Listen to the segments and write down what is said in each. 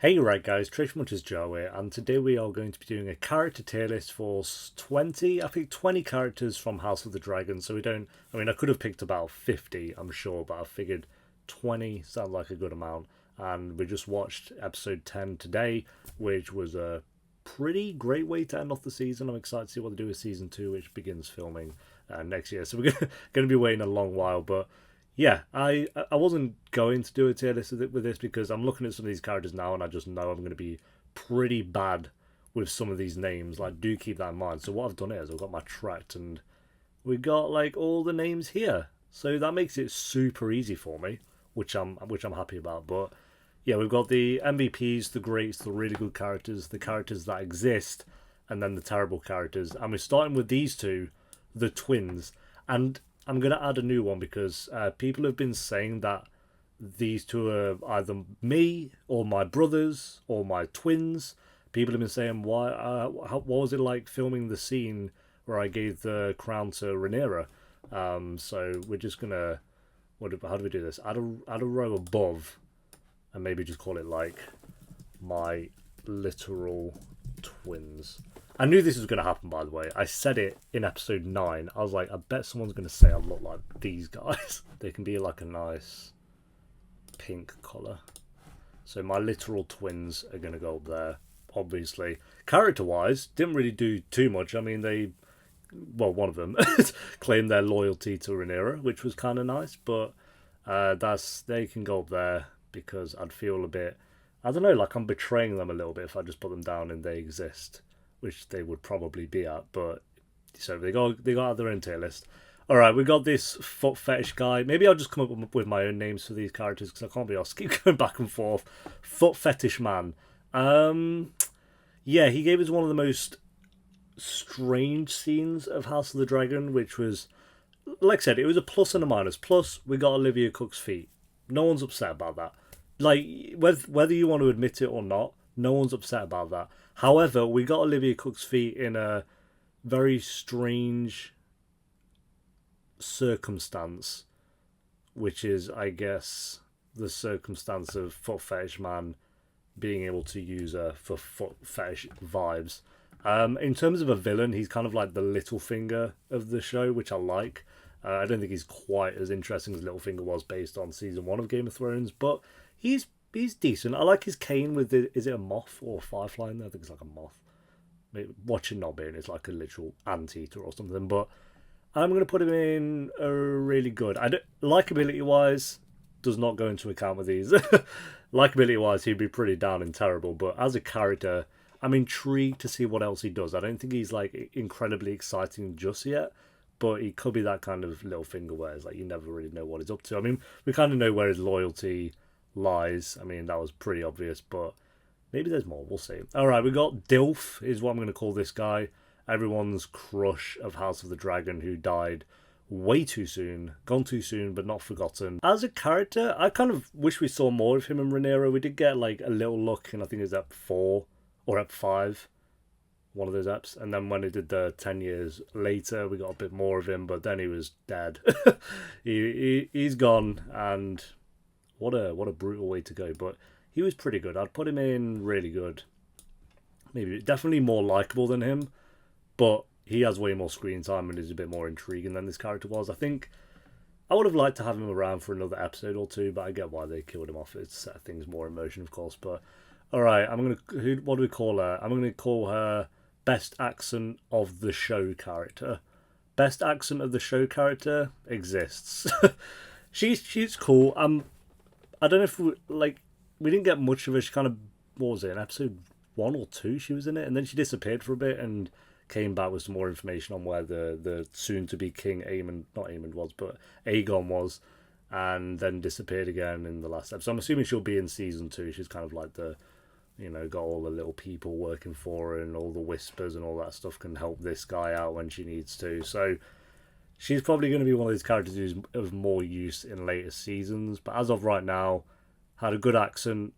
Hey, right guys, Trish Mutters Joe here, and today we are going to be doing a character tier list for 20, I think 20 characters from House of the Dragon. So we don't, I mean, I could have picked about 50, I'm sure, but I figured 20 sounds like a good amount. And we just watched episode 10 today, which was a pretty great way to end off the season. I'm excited to see what they do with season 2, which begins filming next year. So we're going to be waiting a long while, but yeah, I wasn't going to do a tier list with this because I'm looking at some of these characters now and I just know I'm going to be pretty bad with some of these names. Like, do keep that in mind. So what I've done is I've got my tract and we got like all the names here, so that makes it super easy for me, which I'm happy about. But yeah, we've got the MVPs, the greats, the really good characters, the characters that exist, and then the terrible characters. And we're starting with these two, the twins. And I'm going to add a new one because people have been saying that these two are either me or my brothers or my twins. People have been saying, why? What was it like filming the scene where I gave the crown to Rhaenyra? So we're just gonna, how do we do this? Add a row above, and maybe just call it like my literal twins. I knew this was going to happen, by the way. I said it in episode 9. I was like, I bet someone's going to say I look like these guys. They can be like a nice pink colour. So my literal twins are going to go up there, obviously. Character-wise, didn't really do too much. I mean, one of them claimed their loyalty to Rhaenyra, which was kind of nice. But they can go up there because I'd feel a bit, I don't know, like I'm betraying them a little bit if I just put them down and they exist, which they would probably be at. But so they got their own tier list. All right, we got this foot fetish guy. Maybe I'll just come up with my own names for these characters because I can't be asked to keep going back and forth. Foot fetish man. Yeah, he gave us one of the most strange scenes of House of the Dragon, which was, like I said, it was a plus and a minus. Plus, we got Olivia Cook's feet. No one's upset about that. Like, whether you want to admit it or not, no one's upset about that. However, we got Olivia Cook's feet in a very strange circumstance, which is, I guess, the circumstance of Foot Fetish Man being able to use her for foot fetish vibes. In terms of a villain, he's kind of like the Littlefinger of the show, which I like. I don't think he's quite as interesting as Littlefinger was based on season 1 of Game of Thrones, but he's decent. I like his cane with is it a moth or a firefly in there? I think it's like a moth. Watching not being it's like a literal anteater or something, but I'm going to put him in a really good. Likability wise, does not go into account with these. Likability wise, he'd be pretty down and terrible, but as a character, I'm intrigued to see what else he does. I don't think he's like incredibly exciting just yet, but he could be that kind of little finger where it's like you never really know what he's up to. I mean, we kind of know where his loyalty lies. I mean, that was pretty obvious, but maybe there's more. We'll see. All right, we got Dilf, is what I'm going to call this guy. Everyone's crush of House of the Dragon, who died way too soon, gone too soon, but not forgotten. As a character, I kind of wish we saw more of him and Rhaenyra. We did get like a little look, and I think it was at 4 or at 5, one of those apps. And then when he did the 10 years later, we got a bit more of him, but then he was dead. He's gone, and what a brutal way to go. But he was pretty good. I'd put him in really good. Maybe definitely more likable than him, but he has way more screen time and is a bit more intriguing than this character was. I think I would have liked to have him around for another episode or two, but I get why they killed him off. It set things more in motion, of course. But all right, what do we call her? I'm gonna call her best accent of the show character. Best accent of the show character exists. She's cool. I don't know if we didn't get much of her. She kind of, what was it, in episode 1 or 2 she was in it, and then she disappeared for a bit and came back with some more information on where the soon to be king Aemond was, but Aegon was, and then disappeared again in the last episode. So I'm assuming she'll be in season 2. She's kind of like got all the little people working for her, and all the whispers and all that stuff can help this guy out when she needs to. So she's probably going to be one of these characters who's of more use in later seasons. But as of right now, had a good accent,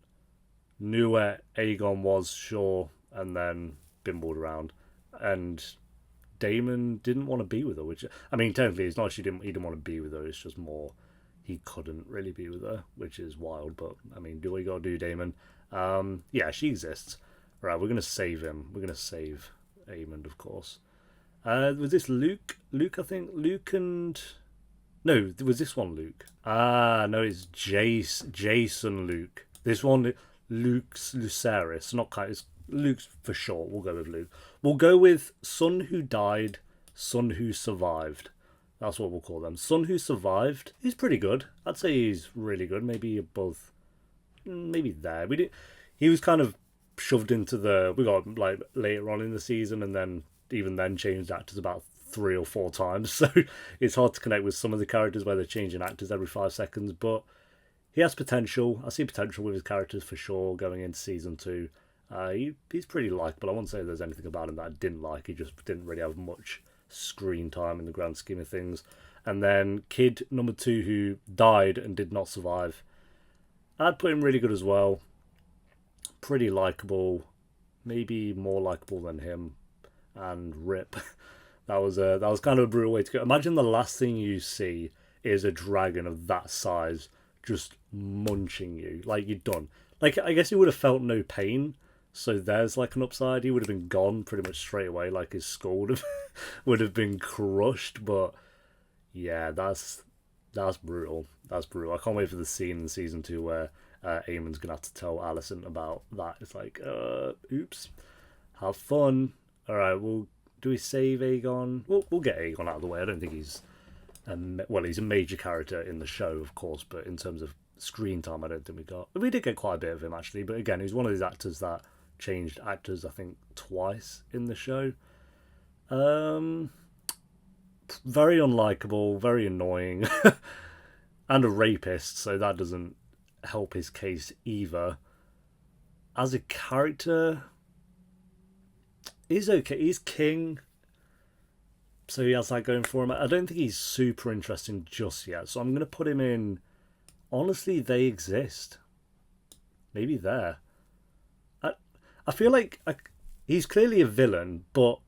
knew where Aegon was, sure, and then bimbled around. And Daemon didn't want to be with her, which, I mean, technically it's not he didn't want to be with her, it's just more he couldn't really be with her, which is wild. But I mean, do what you gotta do, Daemon. Yeah, she exists. Right, we're gonna save him. We're gonna save Aemond, of course. Was this Luke? Luke, I think. Luke and no, was this one Luke? Ah, no, it's Jason Luke. This one, Luke's Lucerys. Not kind. It's Luke's for short. We'll go with Luke. We'll go with Son Who Died, Son Who Survived. That's what we'll call them. Son Who Survived. He's pretty good. I'd say he's really good. Maybe above. Maybe there. We did. He was kind of shoved into the. We got like later on in the season, and then even then changed actors about 3 or 4 times. So it's hard to connect with some of the characters where they're changing actors every 5 seconds. But he has potential. I see potential with his characters for sure going into season 2. He's pretty likable. I won't say there's anything about him that I didn't like. He just didn't really have much screen time in the grand scheme of things. And then kid number 2 who died and did not survive. I'd put him really good as well. Pretty likable. Maybe more likable than him. And rip. That was kind of a brutal way to go. Imagine the last thing you see is a dragon of that size just munching you. Like, you're done. Like, I guess he would have felt no pain. So there's like an upside. He would have been gone pretty much straight away. Like, his skull would have been crushed. But yeah, that's brutal. That's brutal. I can't wait for the scene in season 2 where Aemon's gonna have to tell Alicent about that. It's like, oops. Have fun. All right. Well, do we save Aegon? We'll get Aegon out of the way. I don't think he's he's a major character in the show, of course, but in terms of screen time, I don't think we did get quite a bit of him actually. But again, he's one of these actors that changed actors, I think, twice in the show. Very unlikable, very annoying, and a rapist, so that doesn't help his case either. As a character, he's okay. He's king, so he has that going for him. I don't think he's super interesting just yet, so I'm going to put him in. Honestly, They Exist. Maybe there. I feel like he's clearly a villain, but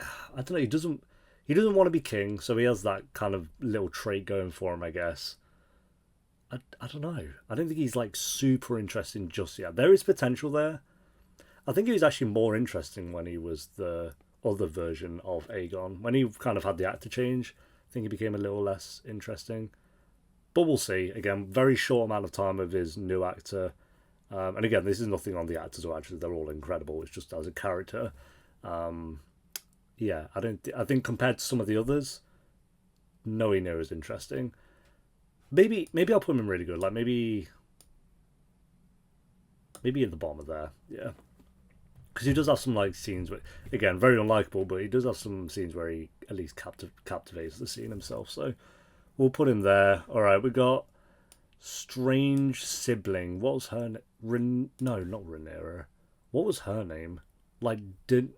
I don't know. He doesn't want to be king, so he has that kind of little trait going for him, I guess. I don't know. I don't think he's like super interesting just yet. There is potential there. I think he was actually more interesting when he was the other version of Aegon. When he kind of had the actor change, I think he became a little less interesting. But we'll see. Again, very short amount of time with his new actor. And again, this is nothing on the actors or actors. They're all incredible. It's just as a character. Yeah, I think compared to some of the others, nowhere near as interesting. Maybe I'll put him in really good. Like maybe at the bottom of there. Yeah. Because he does have some like scenes where, again, very unlikable, but he does have some scenes where he at least captivates the scene himself. So we'll put him there. All right, we got strange sibling. What was her name? No, not Rhaenyra. What was her name? Like, did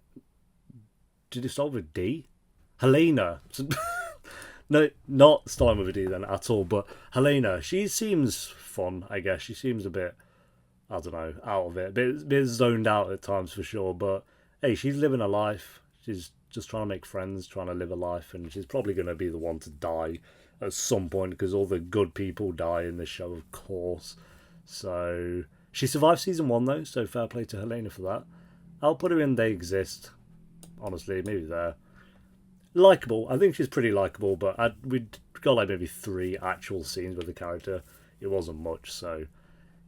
it start with a D? Helena. No, not starting with a D then at all. But Helena, she seems fun. I guess she seems a bit, I don't know, out of it. A bit zoned out at times for sure. But hey, she's living a life. She's just trying to make friends, trying to live a life, and she's probably going to be the one to die at some point because all the good people die in the show, of course. So she survived season 1 though, so fair play to Helena for that. I'll put her in They Exist. Honestly, maybe there. Likeable. I think she's pretty likeable, but we'd got like maybe 3 actual scenes with the character. It wasn't much, so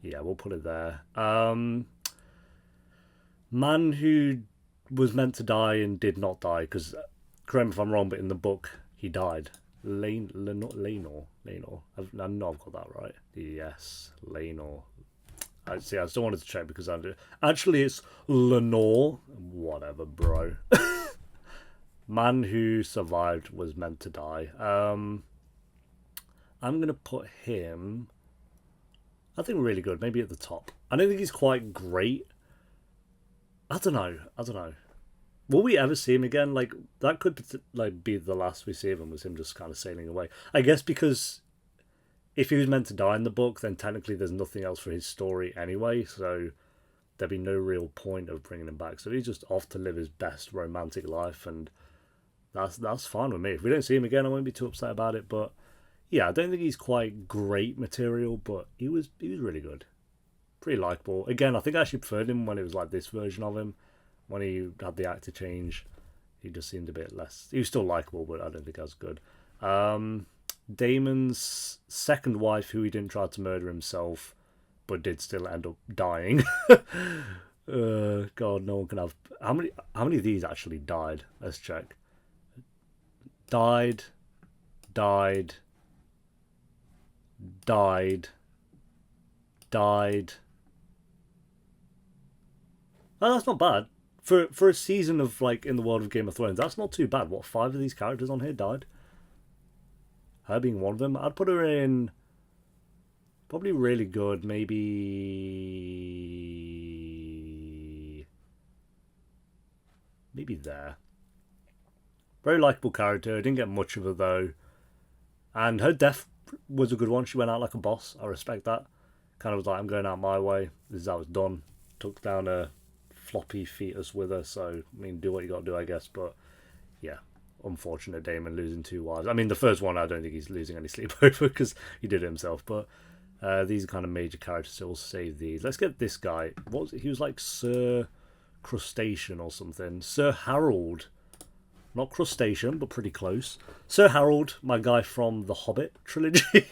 yeah, we'll put it there. Man who was meant to die and did not die, because correct me if I'm wrong, but in the book he died. Laenor. I know I've got that right. Yes, Laenor. I still wanted to check because actually it's Lenore. Whatever, bro. Man who survived was meant to die. I'm gonna put him, I think, really good. Maybe at the top. I don't think he's quite great. I don't know. Will we ever see him again? Like, that could like be the last we see of him, was him just kind of sailing away. I guess because if he was meant to die in the book, then technically there's nothing else for his story anyway, so there'd be no real point of bringing him back. So he's just off to live his best romantic life, and that's fine with me. If we don't see him again, I won't be too upset about it. But yeah, I don't think he's quite great material, but he was really good. Pretty likable. Again, I think I actually preferred him when it was like this version of him. When he had the actor change, he just seemed a bit less. He was still likable, but I don't think as good. Damon's second wife, who he didn't try to murder himself, but did still end up dying. God, no one can have. How many of these actually died? Let's check. Died, died, died, died. Oh, that's not bad. For a season of like in the world of Game of Thrones, that's not too bad. What, 5 of these characters on here died? Her being one of them. I'd put her in probably really good, maybe there. Very likable character. Didn't get much of her though. And her death was a good one. She went out like a boss. I respect that. Kind of was like, I'm going out my way. This is how it's done. Took down a floppy fetus with her. So, I mean, do what you got to do, I guess. But, yeah, unfortunate Daemon losing 2 wives. I mean, the first one, I don't think he's losing any sleep over because he did it himself. But these are kind of major characters, so we'll save these. Let's get this guy. What was it? He was like Sir Crustacean or something. Sir Harold. Not crustacean, but pretty close. Sir Harold, my guy from the Hobbit trilogy,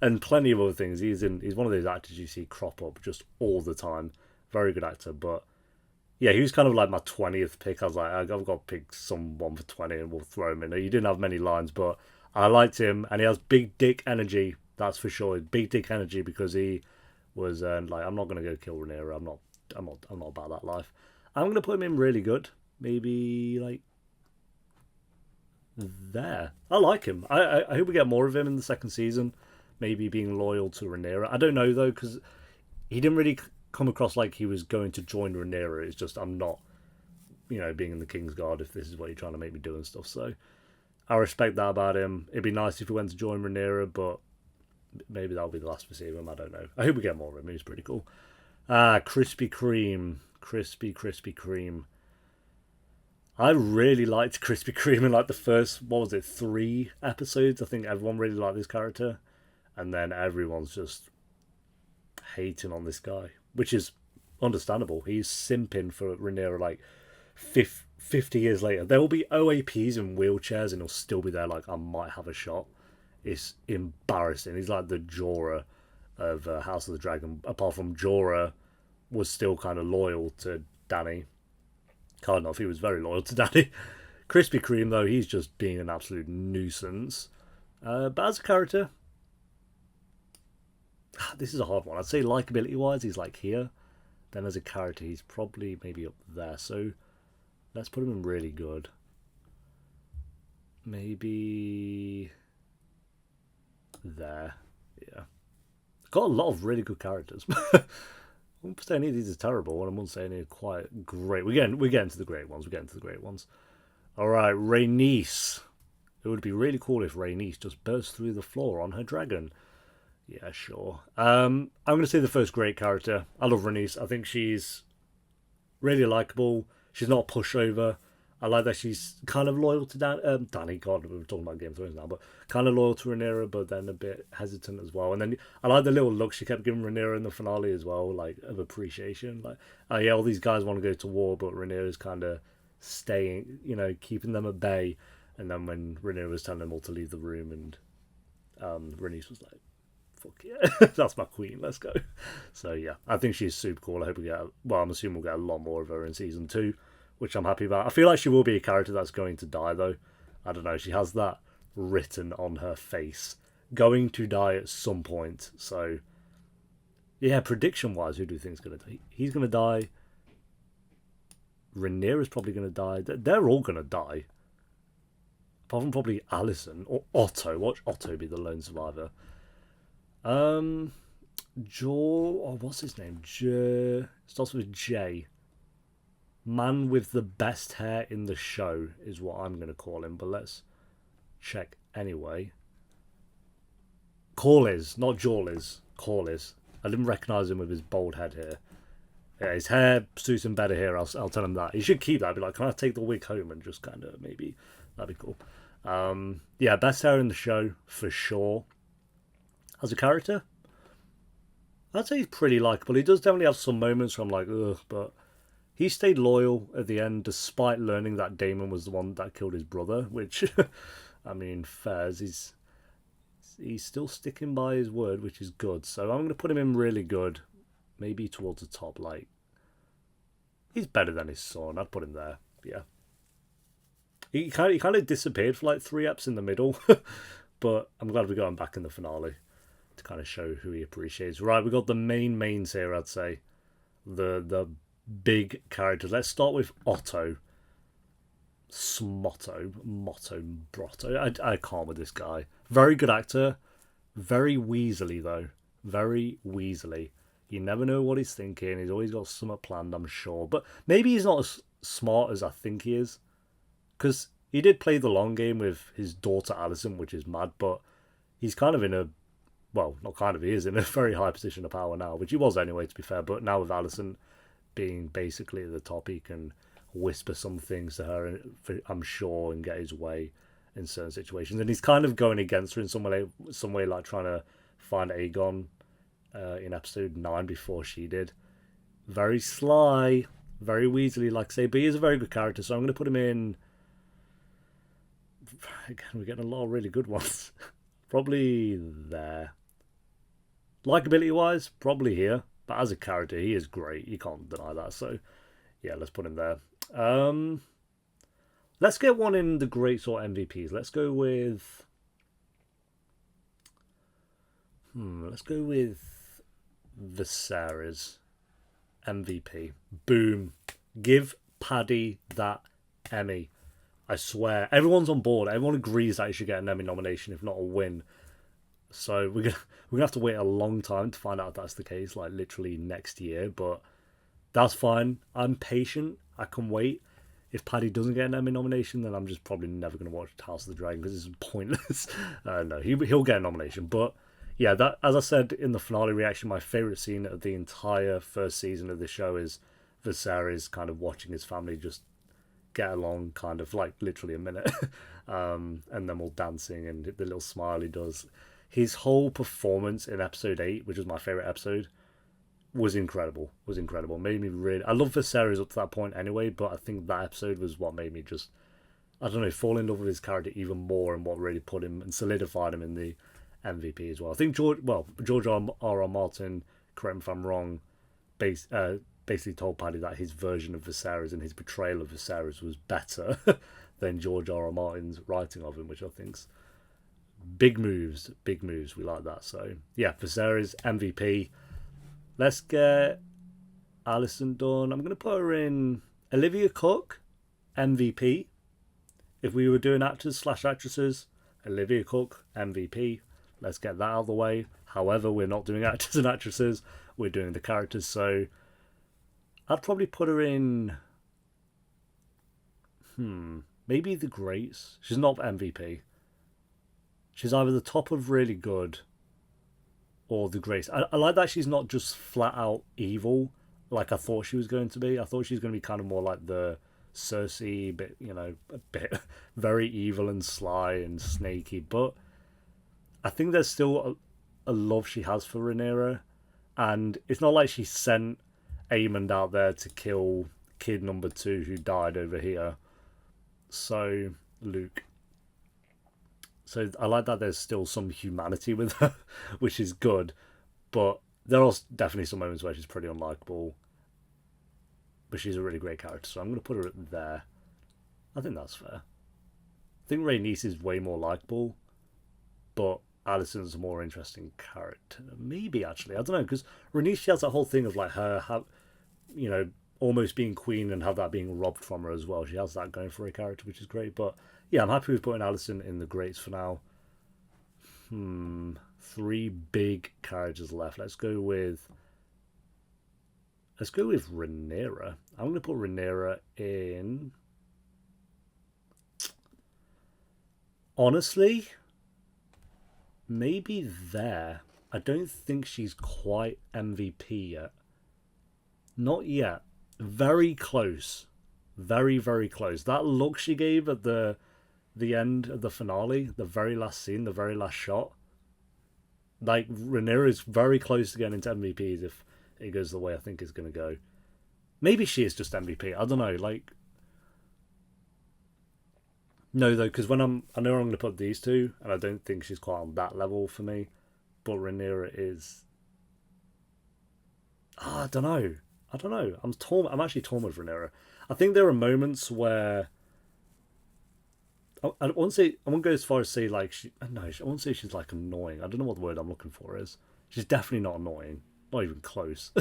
and plenty of other things. He's one of those actors you see crop up just all the time. Very good actor, but yeah, he was kind of like my 20th pick. I was like, I've got to pick someone for 20 and we'll throw him in. He didn't have many lines, but I liked him, and he has big dick energy. That's for sure. Big dick energy because he was like, I'm not gonna go kill Rhaenyra. I'm not about that life. I'm gonna put him in really good. Maybe like there. I like him. I hope we get more of him in the second season. Maybe being loyal to Rhaenyra. I don't know though, because he didn't really come across like he was going to join Rhaenyra. It's just I'm not, being in the Kingsguard if this is what you're trying to make me do and stuff. So I respect that about him. It'd be nice if he went to join Rhaenyra, but maybe that'll be the last we see of him. I don't know. I hope we get more of him. He's pretty cool. Krispy Kreme. Krispy Kreme. I really liked Krispy Kreme in like the first, 3 episodes. I think everyone really liked this character. And then everyone's just hating on this guy, which is understandable. He's simping for Rhaenyra like 50 years later. There will be OAPs in wheelchairs and he'll still be there like, I might have a shot. It's embarrassing. He's like the Jorah of House of the Dragon. Apart from Jorah was still kind of loyal to Dany. Can't know if he was very loyal to Dany. Krispy Kreme, though, he's just being an absolute nuisance. But as a character, this is a hard one. I'd say likability-wise, he's like here. Then as a character, he's probably maybe up there. So let's put him in really good. Maybe there. Yeah. Got a lot of really good characters. I wouldn't say any of these are terrible, and I wouldn't say any are quite great. We're getting to the great ones. All right, Rhaenys. It would be really cool if Rhaenys just burst through the floor on her dragon. Yeah, sure. I'm going to say the first great character. I love Rhaenys. I think she's really likable. She's not a pushover. I like that she's kind of loyal to Dany. God, we're talking about Game of Thrones now, but kind of loyal to Rhaenyra, but then a bit hesitant as well. And then I like the little look she kept giving Rhaenyra in the finale as well, like of appreciation. Like, oh yeah, all these guys want to go to war, but Rhaenyra's kind of staying, keeping them at bay. And then when Rhaenyra was telling them all to leave the room, and Rhaenys was like, "Fuck yeah, that's my queen. Let's go." So yeah, I think she's super cool. I hope we get. Well, I'm assuming we'll get a lot more of her in season 2. Which I'm happy about. I feel like she will be a character that's going to die, though. I don't know. She has that written on her face. Going to die at some point. So, yeah, prediction-wise, who do you think is going to die? He's going to die. Rhaenyra's probably going to die. They're all going to die. Apart from probably Alicent or Otto. Watch Otto be the lone survivor. What's his name? Starts with J. Man with the best hair in the show is what I'm going to call him, but let's check anyway. Corlys, not Jawlys. Corlys. I didn't recognise him with his bald head here. Yeah, his hair suits him better here, I'll tell him that. He should keep that. Be like, can I take the wig home and just kind of maybe, that'd be cool. Yeah, best hair in the show, for sure. As a character, I'd say he's pretty likable. He does definitely have some moments where I'm like, ugh, but he stayed loyal at the end despite learning that Damon was the one that killed his brother, which, I mean, fairs. He's still sticking by his word, which is good. So I'm going to put him in really good, maybe towards the top. Like, he's better than his son. I'd put him there. Yeah. He kind of disappeared for like 3 eps in the middle, but I'm glad we got him back in the finale to kind of show who he appreciates. Right, we got the mains here. I'd say the big characters. Let's start with Otto. Motto, Brotto. I can't with this guy. Very good actor. Very Weasley though. Very Weasley. You never know what he's thinking. He's always got something planned, I'm sure. But maybe he's not as smart as I think he is. Because he did play the long game with his daughter Alison, which is mad. But he's kind of in a... Well, not kind of, he is in a very high position of power now. Which he was anyway, to be fair. But now with Alison being basically at the top, he can whisper some things to her, I'm sure, and get his way in certain situations. And he's kind of going against her in some way, like trying to find Aegon in episode 9 before she did. Very sly, very Weasley, like I say, but he is a very good character, so I'm going to put him in... Again, we're getting a lot of really good ones. Probably there. Likeability-wise, probably here. But as a character, he is great. You can't deny that. So, yeah, let's put him there. Let's get one in the greats or MVPs. Let's go with... let's go with Viserys MVP. Boom. Give Paddy that Emmy. I swear. Everyone's on board. Everyone agrees that he should get an Emmy nomination, if not a win. So we're gonna have to wait a long time to find out if that's the case, like literally next year. But that's fine. I'm patient. I can wait. If Paddy doesn't get an Emmy nomination, then I'm just probably never going to watch House of the Dragon because it's pointless. No, he'll get a nomination. But yeah, that, as I said in the finale reaction, my favourite scene of the entire first season of the show is Viserys kind of watching his family just get along, kind of like literally a minute, and them all dancing and the little smile he does. His whole performance in episode 8, which was my favourite episode, was incredible. Made me really... I love Viserys up to that point anyway, but I think that episode was what made me just, I don't know, fall in love with his character even more, and what really put him and solidified him in the MVP as well. I think George R.R. Martin, correct me if I'm wrong, basically told Paddy that his version of Viserys and his portrayal of Viserys was better than George R.R. Martin's writing of him, which I think's big moves. We like that. So yeah, Viserys MVP. Let's get Alison done. I'm going to put her in Olivia Cook, MVP. If we were doing actors/actresses, Olivia Cook, MVP. Let's get that out of the way. However, we're not doing actors and actresses. We're doing the characters. So I'd probably put her in... maybe the greats. She's not MVP. She's either the top of really good or the grace. I like that she's not just flat out evil like I thought she was going to be. I thought she was going to be kind of more like the Cersei, bit, a bit very evil and sly and snaky. But I think there's still a love she has for Rhaenyra, and it's not like she sent Aemond out there to kill kid number 2 who died over here. So Luke. So I like that there's still some humanity with her, which is good. But there are definitely some moments where she's pretty unlikable. But she's a really great character, so I'm going to put her there. I think that's fair. I think Rhaenys is way more likable, but Alison's a more interesting character. Maybe, actually. I don't know, because Rhaenys, she has that whole thing of like her, almost being queen and have that being robbed from her as well. She has that going for a character, which is great. But yeah, I'm happy with putting Alison in the greats for now. 3 big characters left. Let's go with Rhaenyra. I'm going to put Rhaenyra in... Honestly, maybe there. I don't think she's quite MVP yet. Not yet. Very close. Very, very close. That look she gave at the end of the finale, the very last scene, the very last shot, Like, Rhaenyra is very close to getting into MVPs if it goes the way I think it's going to go. Maybe she is just MVP. I don't know. Like, no, though, because I know I'm going to put these two, and I don't think she's quite on that level for me. But Rhaenyra is. I don't know. I'm torn. I'm actually torn with Rhaenyra. I think there are moments where I won't say. I won't go as far as say like she. No, I won't say she's like annoying. I don't know what the word I'm looking for is. She's definitely not annoying. Not even close.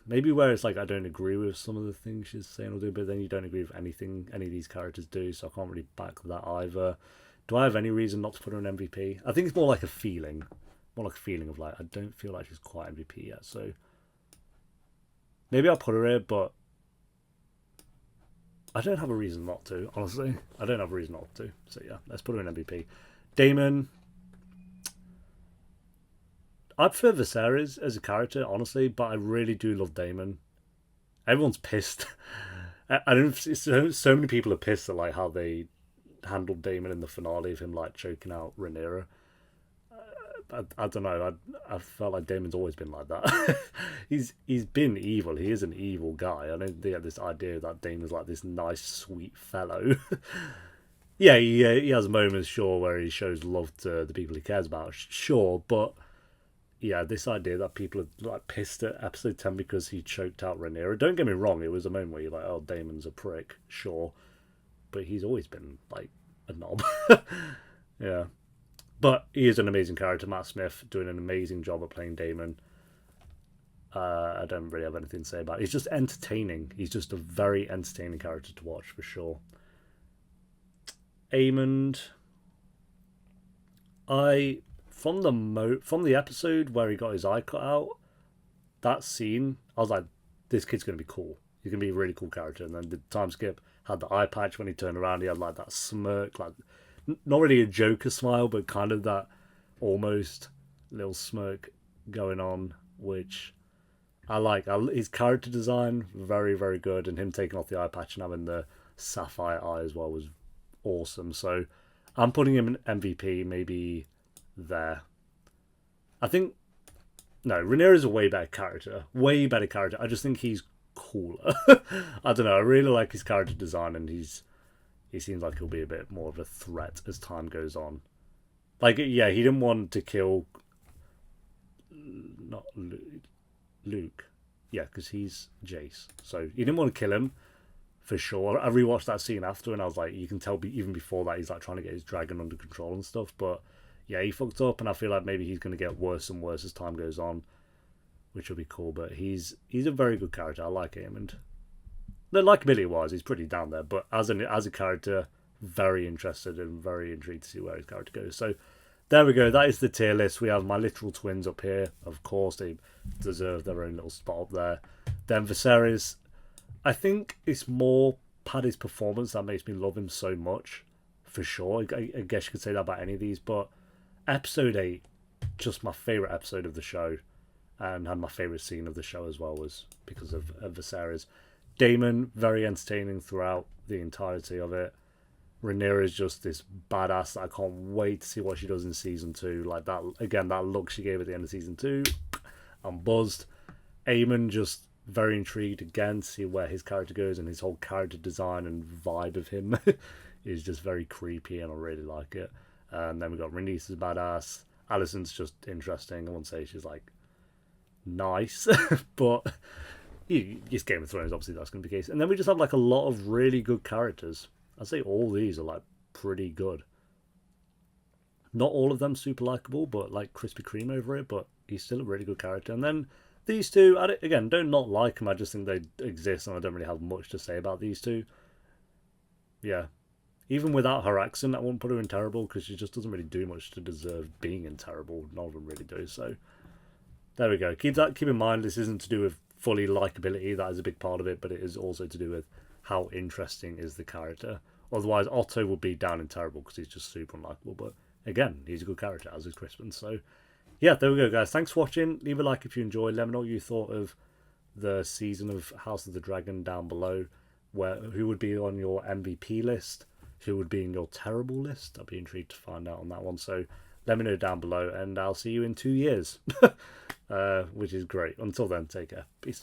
Maybe where it's like I don't agree with some of the things she's saying or doing, but then you don't agree with anything any of these characters do, so I can't really back that either. Do I have any reason not to put her in MVP? I think it's more like a feeling. More like a feeling of like I don't feel like she's quite MVP yet, so maybe I'll put her here, but I don't have a reason not to, honestly. I don't have a reason not to. So yeah, let's put her in MVP. Daemon. I prefer Viserys as a character, honestly, but I really do love Daemon. Everyone's pissed. I don't. So many people are pissed at like how they handled Daemon in the finale of him like choking out Rhaenyra. I don't know. I felt like Daemon's always been like that. he's been evil. He is an evil guy. I don't think this idea that Daemon's like this nice, sweet fellow. Yeah, he has moments, sure, where he shows love to the people he cares about, sure, but yeah, this idea that people are like pissed at episode 10 because he choked out Rhaenyra. Don't get me wrong, it was a moment where you're like, oh, Daemon's a prick, sure, but he's always been like a knob. Yeah. But he is an amazing character. Matt Smith doing an amazing job at playing Daemon. I don't really have anything to say about it. He's just entertaining. He's just a very entertaining character to watch for sure. Aemond. From the episode where he got his eye cut out, that scene, I was like, this kid's gonna be cool. He's gonna be a really cool character. And then the time skip had the eye patch when he turned around. He had like that smirk, like not really a Joker smile, but kind of that almost little smirk going on, which I like. His character design, very, very good, and him taking off the eye patch and having the sapphire eye as well was awesome. So I'm putting him in MVP, maybe there. I think, no, Rhaenyra is a way better character. Way better character. I just think he's cooler. I don't know, I really like his character design, and he seems like he'll be a bit more of a threat as time goes on. Like, yeah, he didn't want to kill... Not Luke. Yeah, because he's Jace. So he didn't want to kill him, for sure. I rewatched that scene after, and I was like, you can tell even before that he's like trying to get his dragon under control and stuff. But yeah, he fucked up, and I feel like maybe he's going to get worse and worse as time goes on, which will be cool. But he's a very good character. I like him, and the likability wise, he's pretty down there. But as a character, very interested and very intrigued to see where his character goes. So there we go. That is the tier list. We have my literal twins up here. Of course, they deserve their own little spot up there. Then Viserys, I think it's more Paddy's performance that makes me love him so much, for sure. I guess you could say that about any of these, but episode 8, just my favourite episode of the show, and had my favourite scene of the show as well, was because of Viserys. Daemon, very entertaining throughout the entirety of it. Rhaenyra is just this badass that I can't wait to see what she does in season 2. Like that, again, that look she gave at the end of season 2, I'm buzzed. Aemond, just very intrigued again to see where his character goes, and his whole character design and vibe of him is just very creepy, and I really like it. And then we got Rhaenys badass. Alicent's just interesting. I won't say she's like nice, but it's Game of Thrones, obviously that's going to be the case. And then we just have like a lot of really good characters. I'd say all these are like pretty good. Not all of them super likable, but like Krispy Kreme over it, but he's still a really good character. And then these two, again, don't not like them. I just think they exist, and I don't really have much to say about these two. Yeah. Even without her accent, I wouldn't put her in terrible, because she just doesn't really do much to deserve being in terrible. None of them really do. So there we go. Keep in mind, this isn't to do with fully likability. That is a big part of it, but it is also to do with how interesting is the character. Otherwise, Otto would be down in terrible because he's just super unlikable. But again, he's a good character, as is Crispin. So yeah, there we go, guys. Thanks for watching. Leave a like if you enjoyed. Let me know what you thought of the season of House of the Dragon down below. Who would be on your MVP list? Who would be in your terrible list? I'd be intrigued to find out on that one. So let me know down below, and I'll see you in 2 years, which is great. Until then, take care. Peace.